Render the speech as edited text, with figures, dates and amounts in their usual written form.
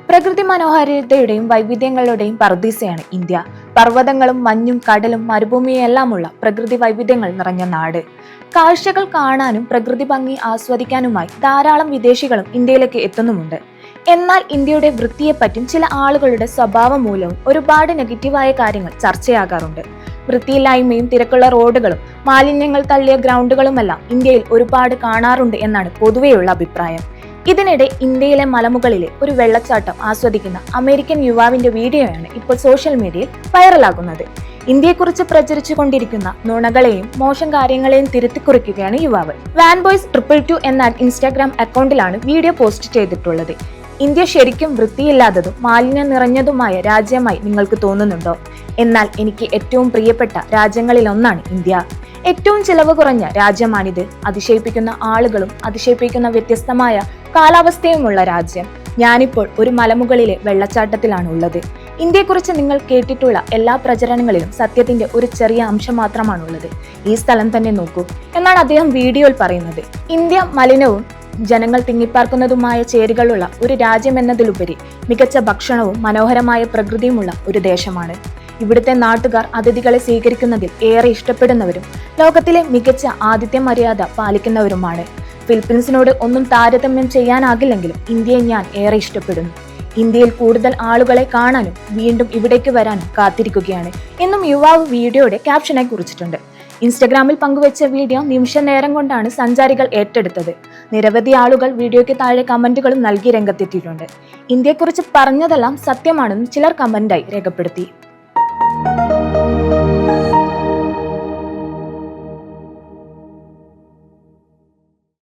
പ്രകൃതി മനോഹാരിതയുടെയും വൈവിധ്യങ്ങളുടെയും പറുദീസയാണ് ഇന്ത്യ. പർവ്വതങ്ങളും മഞ്ഞും കടലും മരുഭൂമിയും എല്ലാമുള്ള പ്രകൃതി വൈവിധ്യങ്ങൾ നിറഞ്ഞ നാട്. കാഴ്ചകൾ കാണാനും പ്രകൃതി ഭംഗി ആസ്വദിക്കാനുമായി ധാരാളം വിദേശികളും ഇന്ത്യയിലേക്ക് എത്തുന്നുമുണ്ട്. എന്നാൽ ഇന്ത്യയുടെ വൃത്തിയെപ്പറ്റും ചില ആളുകളുടെ സ്വഭാവം മൂലവും ഒരുപാട് നെഗറ്റീവായ കാര്യങ്ങൾ ചർച്ചയാകാറുണ്ട്. വൃത്തിയില്ലായ്മയും തിരക്കുള്ള റോഡുകളും മാലിന്യങ്ങൾ തള്ളിയ ഗ്രൗണ്ടുകളുമെല്ലാം ഇന്ത്യയിൽ ഒരുപാട് കാണാറുണ്ട് എന്നാണ് പൊതുവെയുള്ള അഭിപ്രായം. ഇതിനിടെ ഇന്ത്യയിലെ മലമുകളിലെ ഒരു വെള്ളച്ചാട്ടം ആസ്വദിക്കുന്ന അമേരിക്കൻ യുവാവിന്റെ വീഡിയോയാണ് ഇപ്പോൾ സോഷ്യൽ മീഡിയയിൽ വൈറലാകുന്നത്. ഇന്ത്യയെക്കുറിച്ച് പ്രചരിച്ചു കൊണ്ടിരിക്കുന്ന നുണകളെയും മോശം കാര്യങ്ങളെയും തിരുത്തിക്കുറിക്കുകയാണ് യുവാവ്. വാൻബോയ്സ് 222 എന്ന ഇൻസ്റ്റാഗ്രാം അക്കൗണ്ടിലാണ് വീഡിയോ പോസ്റ്റ് ചെയ്തിട്ടുള്ളത്. ഇന്ത്യ ശരിക്കും വൃത്തിയില്ലാത്തതും മാലിന്യം നിറഞ്ഞതുമായ രാജ്യമായി നിങ്ങൾക്ക് തോന്നുന്നുണ്ടോ? എന്നാൽ എനിക്ക് ഏറ്റവും പ്രിയപ്പെട്ട രാജ്യങ്ങളിലൊന്നാണ് ഇന്ത്യ. ഏറ്റവും ചിലവ് കുറഞ്ഞ രാജ്യമാണിത്. അതിശയിപ്പിക്കുന്ന ആളുകളും അതിശയിപ്പിക്കുന്ന വ്യത്യസ്തമായ കാലാവസ്ഥയുമുള്ള രാജ്യം. ഞാനിപ്പോൾ ഒരു മലമുകളിലെ വെള്ളച്ചാട്ടത്തിലാണ് ഉള്ളത്. ഇന്ത്യയെക്കുറിച്ച് നിങ്ങൾ കേട്ടിട്ടുള്ള എല്ലാ പ്രചരണങ്ങളിലും സത്യത്തിന്റെ ഒരു ചെറിയ അംശം മാത്രമാണുള്ളത്. ഈ സ്ഥലം തന്നെ നോക്കൂ എന്നാണ് അദ്ദേഹം വീഡിയോയിൽ പറയുന്നത്. ഇന്ത്യ മലിനവും ജനങ്ങൾ തിങ്ങിപ്പാർക്കുന്നതുമായ ചേരികളുള്ള ഒരു രാജ്യമെന്നതിലുപരി മികച്ച ഭക്ഷണവും മനോഹരമായ പ്രകൃതിയുമുള്ള ഒരു ദേശമാണ്. ഇവിടുത്തെ നാട്ടുകാർ അതിഥികളെ സ്വീകരിക്കുന്നതിൽ ഏറെ ഇഷ്ടപ്പെടുന്നവരും ലോകത്തിലെ മികച്ച ആതിഥ്യ മര്യാദ പാലിക്കുന്നവരുമാണ്. ഫിലിപ്പീൻസിനോട് ഒന്നും താരതമ്യം ചെയ്യാനാകില്ലെങ്കിലും ഇന്ത്യയെ ഞാൻ ഏറെ ഇഷ്ടപ്പെടുന്നു. ഇന്ത്യയിൽ കൂടുതൽ ആളുകളെ കാണാനും വീണ്ടും ഇവിടേക്ക് വരാനും കാത്തിരിക്കുകയാണ് എന്നും യുവാവ് വീഡിയോയുടെ ക്യാപ്ഷനായി കുറിച്ചിട്ടുണ്ട്. ഇൻസ്റ്റഗ്രാമിൽ പങ്കുവച്ച വീഡിയോ നിമിഷ നേരം കൊണ്ടാണ് സഞ്ചാരികൾ ഏറ്റെടുത്തത്. നിരവധി ആളുകൾ വീഡിയോയ്ക്ക് താഴെ കമന്റുകളും നൽകി രംഗത്തെത്തിയിട്ടുണ്ട്. ഇന്ത്യയെക്കുറിച്ച് പറഞ്ഞതെല്ലാം സത്യമാണെന്നും ചിലർ കമന്റായി രേഖപ്പെടുത്തി.